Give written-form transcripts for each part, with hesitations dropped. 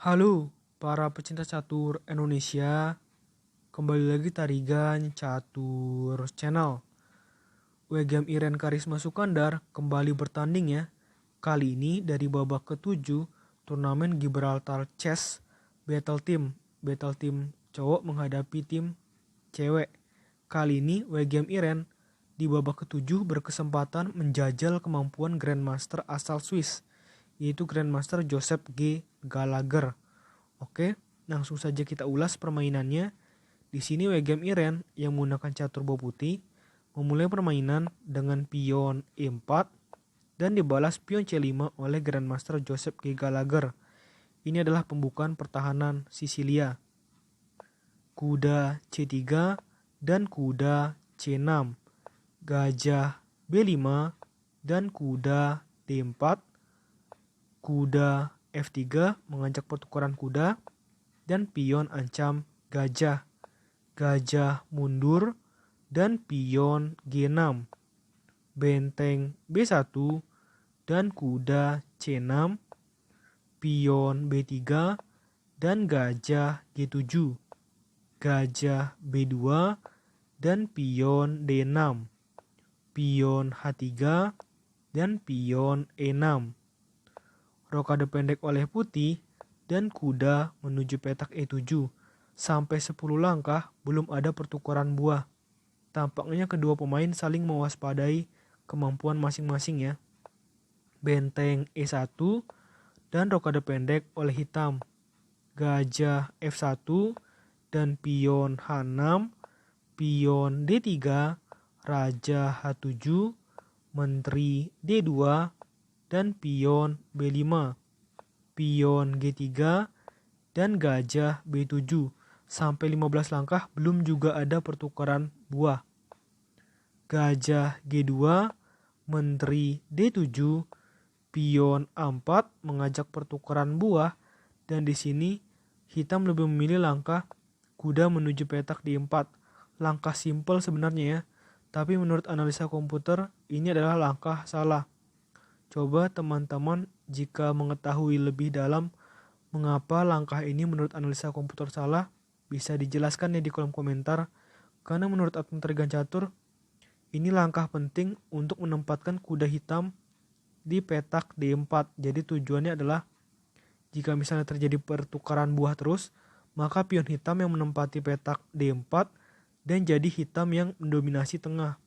Halo para pecinta catur Indonesia, kembali lagi Tarigan Catur Channel. WGM Iren Karisma Sukandar kembali bertanding ya. Kali ini dari babak ke-7 turnamen Gibraltar Chess Battle Team. Battle Team cowok menghadapi tim cewek. Kali ini WGM Iren di babak ke-7 berkesempatan menjajal kemampuan Grandmaster asal Swiss, yaitu Grandmaster Joseph G. Gallagher. Oke, langsung saja kita ulas permainannya. Di sini WGM Iren yang menggunakan catur bow putih memulai permainan dengan pion E4 dan dibalas pion C5 oleh Grandmaster Joseph G. Gallagher. Ini adalah pembukaan pertahanan Sisilia. Kuda C3 dan kuda C6. Gajah B5 dan kuda D4. Kuda F3 mengajak pertukaran kuda dan pion ancam gajah. Gajah mundur dan pion G6. Benteng B1 dan kuda C6. Pion B3 dan gajah G7. Gajah B2 dan pion D6. Pion H3 dan pion E6. Rokade pendek oleh putih dan kuda menuju petak E7. Sampai 10 langkah belum ada pertukaran buah. Tampaknya kedua pemain saling mewaspadai kemampuan masing-masing ya. Benteng E1 dan rokade pendek oleh hitam. Gajah F1 dan pion H6, pion D3, raja H7, menteri D2, dan pion B5, pion G3, dan gajah B7. Sampai 15 langkah belum juga ada pertukaran buah. Gajah G2, menteri D7, pion A4 mengajak pertukaran buah, dan di sini hitam lebih memilih langkah kuda menuju petak D4. Langkah simpel sebenarnya ya, tapi menurut analisa komputer ini adalah langkah salah. Coba teman-teman jika mengetahui lebih dalam mengapa langkah ini menurut analisa komputer salah, bisa dijelaskan ya di kolom komentar. Karena menurut admin Tarigan Catur, ini langkah penting untuk menempatkan kuda hitam di petak D4. Jadi tujuannya adalah jika misalnya terjadi pertukaran buah terus, maka pion hitam yang menempati petak D4 dan jadi hitam yang mendominasi tengah.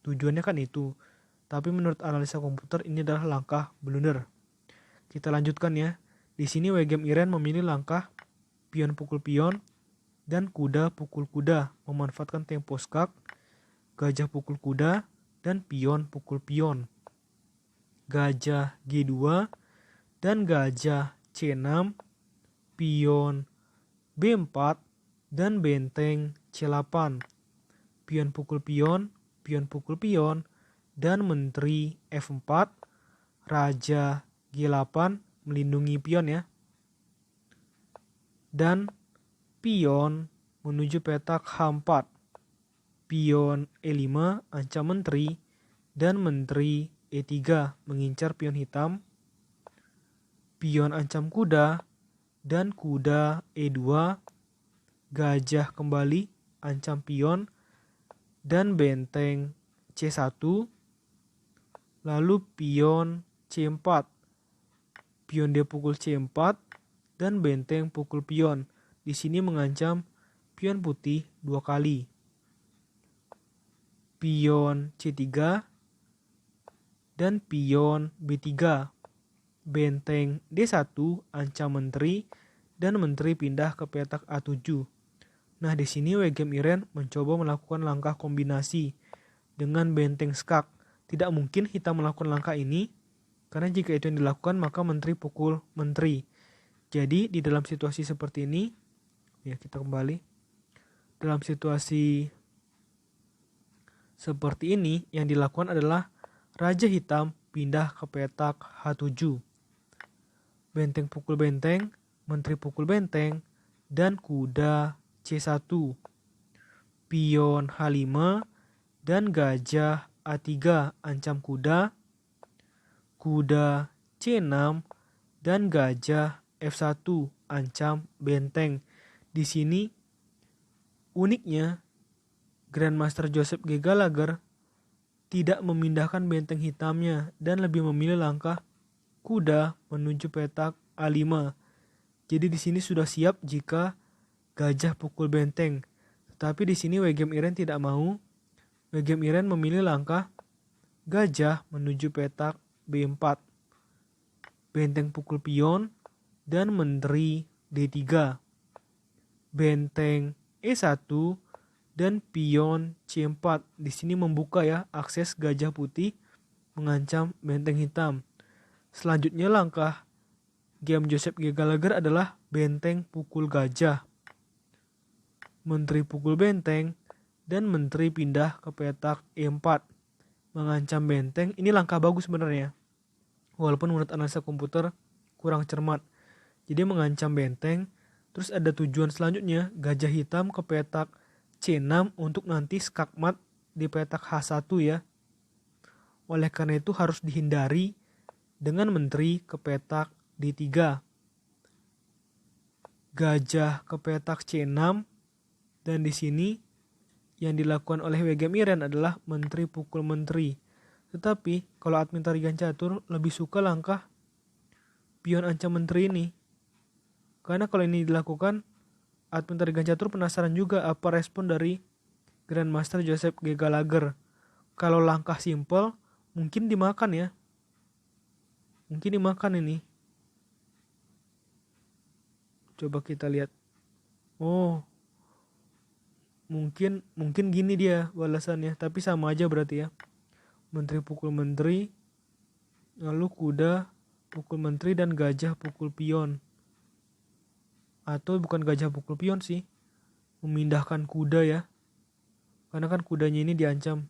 Tujuannya kan itu. Tapi menurut analisa komputer ini adalah langkah blunder. Kita lanjutkan ya. Di sini WGM Iren memilih langkah pion pukul pion dan kuda pukul kuda, memanfaatkan tempo skak, gajah pukul kuda, dan pion pukul pion. Gajah G2 dan gajah C6, pion B4, dan benteng C8. Pion pukul pion, pion pukul pion, dan menteri F4, raja G8 melindungi pion ya. Dan pion menuju petak H4. Pion E5 ancam menteri dan menteri E3 mengincar pion hitam. Pion ancam kuda dan kuda E2. Gajah kembali ancam pion dan benteng C1. Lalu pion C4. Pion D pukul C4 dan benteng pukul pion. Di sini mengancam pion putih 2 kali. Pion C3 dan pion B3. Benteng D1 ancam menteri dan menteri pindah ke petak A7. Nah, di sini WGM Iren mencoba melakukan langkah kombinasi dengan benteng skak. Tidak mungkin hitam melakukan langkah ini karena jika itu yang dilakukan maka menteri pukul menteri. Jadi di dalam situasi seperti ini, ya kita kembali. Dalam situasi seperti ini yang dilakukan adalah raja hitam pindah ke petak H7. Benteng pukul benteng, menteri pukul benteng, dan kuda C1. Pion H5 dan gajah A3 ancam kuda. Kuda C6 dan gajah F1 ancam benteng. Di sini uniknya Grandmaster Joseph G. Gallagher tidak memindahkan benteng hitamnya dan lebih memilih langkah kuda menuju petak A5. Jadi di sini sudah siap jika gajah pukul benteng. Tetapi di sini Wegem Iren tidak mau. Wegem Iren memilih langkah gajah menuju petak B4. Benteng pukul pion dan menteri D3. Benteng E1 dan pion C4. Di sini membuka ya akses gajah putih mengancam benteng hitam. Selanjutnya langkah game Joseph G. Gallagher adalah benteng pukul gajah. Menteri pukul benteng dan menteri pindah ke petak E4. Mengancam benteng, ini langkah bagus sebenarnya. Walaupun menurut analisa komputer kurang cermat. Jadi mengancam benteng, terus ada tujuan selanjutnya gajah hitam ke petak C6 untuk nanti skakmat di petak H1 ya. Oleh karena itu harus dihindari dengan menteri ke petak D3. Gajah ke petak C6 dan di sini yang dilakukan oleh Wegem Iren adalah menteri pukul menteri. Tetapi kalau admin tarigan catur lebih suka langkah pion ancam menteri ini. Karena kalau ini dilakukan, admin tarigan catur penasaran juga apa respon dari Grandmaster Joseph G. Gallagher. Kalau langkah simple, mungkin dimakan ya. Mungkin dimakan ini. Coba kita lihat. Oh, mungkin gini dia balasannya. Tapi sama aja berarti ya. Menteri pukul menteri, lalu kuda pukul menteri dan gajah pukul pion. Atau bukan gajah pukul pion sih, memindahkan kuda ya. Karena kan kudanya ini diancam.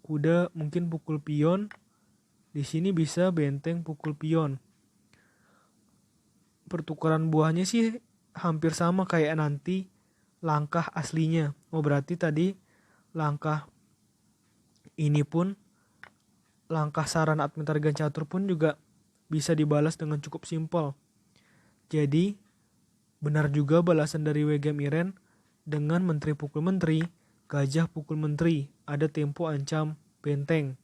Kuda mungkin pukul pion, di sini bisa benteng pukul pion. Pertukaran buahnya sih hampir sama kayak nanti langkah aslinya. Oh berarti tadi langkah ini pun, langkah saran admin tarigan catur pun juga bisa dibalas dengan cukup simpel. Jadi benar juga balasan dari Wegem Iren dengan menteri pukul menteri, gajah pukul menteri, ada tempo ancam benteng.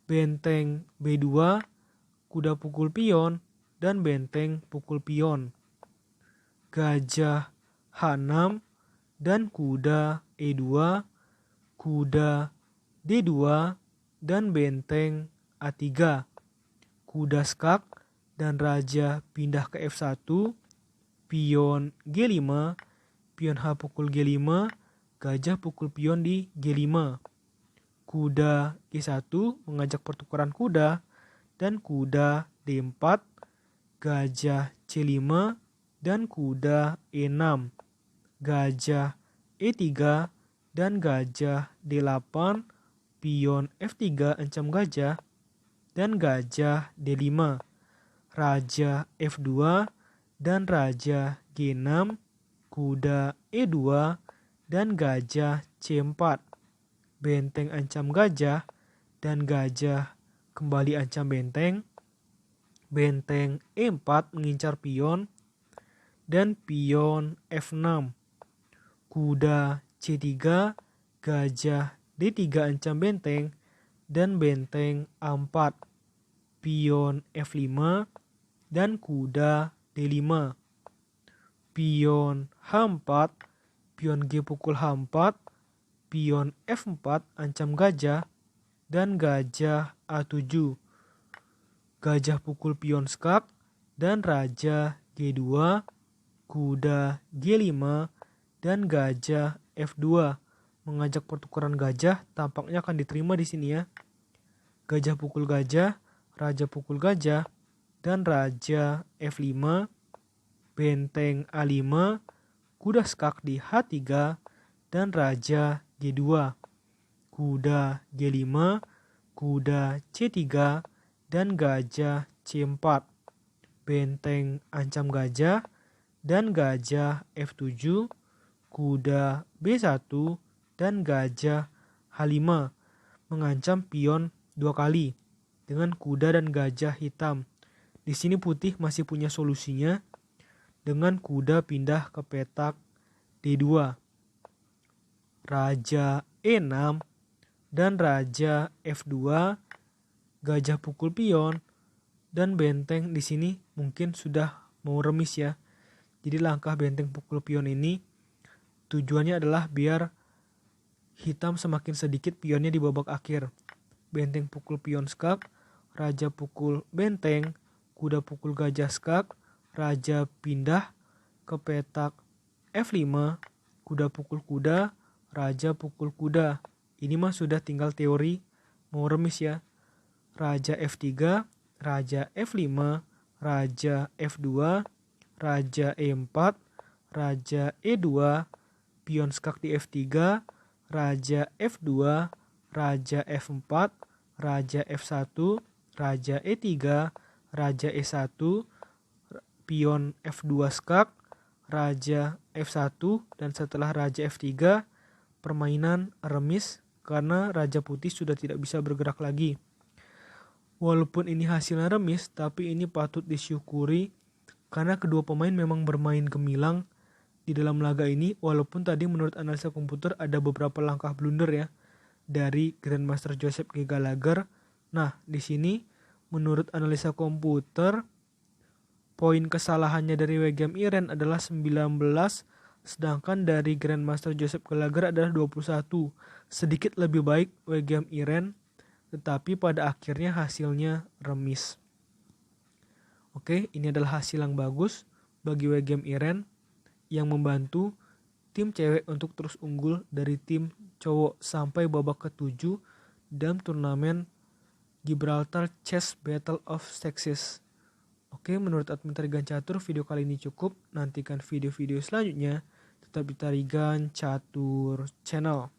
Benteng B2, kuda pukul pion, dan benteng pukul pion. Gajah H6 dan kuda E2, kuda D2 dan benteng A3. Kuda skak dan raja pindah ke F1, pion G5, pion H pukul G5, gajah pukul pion di G5. Kuda G1 mengajak pertukaran kuda dan kuda D4, gajah C5 dan kuda E6. Gajah E3 dan gajah D8, pion F3 ancam gajah dan gajah D5. Raja F2 dan raja G6, kuda E2 dan gajah C4. Benteng ancam gajah dan gajah kembali ancam benteng. Benteng E4 mengincar pion dan pion F6. Kuda C3, gajah D3 ancam benteng dan benteng A4. Pion F5 dan kuda D5. Pion H4, pion G pukul H4, pion F4 ancam gajah dan gajah A7. Gajah pukul pion skak dan raja G2, kuda G5 dan gajah F2. Mengajak pertukaran gajah tampaknya akan diterima di sini ya. Gajah pukul gajah, raja pukul gajah, dan raja F5, benteng A5, kuda skak di H3, dan raja G2. Kuda G5, kuda C3, dan gajah C4. Benteng ancam gajah dan gajah F7, kuda B1, dan gajah H5 mengancam pion 2 kali dengan kuda dan gajah hitam. Di sini putih masih punya solusinya. dengan kuda pindah ke petak D2. Raja E6 dan raja F2, gajah pukul pion, dan benteng di sini mungkin sudah mau remis ya. Jadi langkah benteng pukul pion ini tujuannya adalah biar hitam semakin sedikit pionnya di babak akhir. Benteng pukul pion skak, raja pukul benteng, kuda pukul gajah skak, raja pindah ke petak F5, kuda pukul kuda, raja pukul kuda. Ini mah sudah tinggal teori mau remis ya. Raja F3, raja F5, raja F2, raja E4, raja E2, pion skak di F3, raja F2, raja F4, raja F1, raja E3, raja E1, pion F2 skak, raja F1, dan setelah raja F3, permainan remis karena raja putih sudah tidak bisa bergerak lagi. Walaupun ini hasilnya remis, tapi ini patut disyukuri karena kedua pemain memang bermain gemilang di dalam laga ini, walaupun tadi menurut analisa komputer ada beberapa langkah blunder ya dari Grandmaster Joseph G. Gallagher. Nah, di sini menurut analisa komputer poin kesalahannya dari Wegem Iren adalah 19, sedangkan dari Grandmaster Joseph Gallagher adalah 21. Sedikit lebih baik Wegem Iren, tetapi pada akhirnya hasilnya remis. Oke, ini adalah hasil yang bagus bagi Wegem Iren yang membantu tim cewek untuk terus unggul dari tim cowok sampai babak ke-7 dalam turnamen Gibraltar Chess Battle of Sexes. Oke, menurut admin Tarigan Catur, video kali ini cukup. Nantikan video-video selanjutnya. Tetap di Tarigan Catur Channel.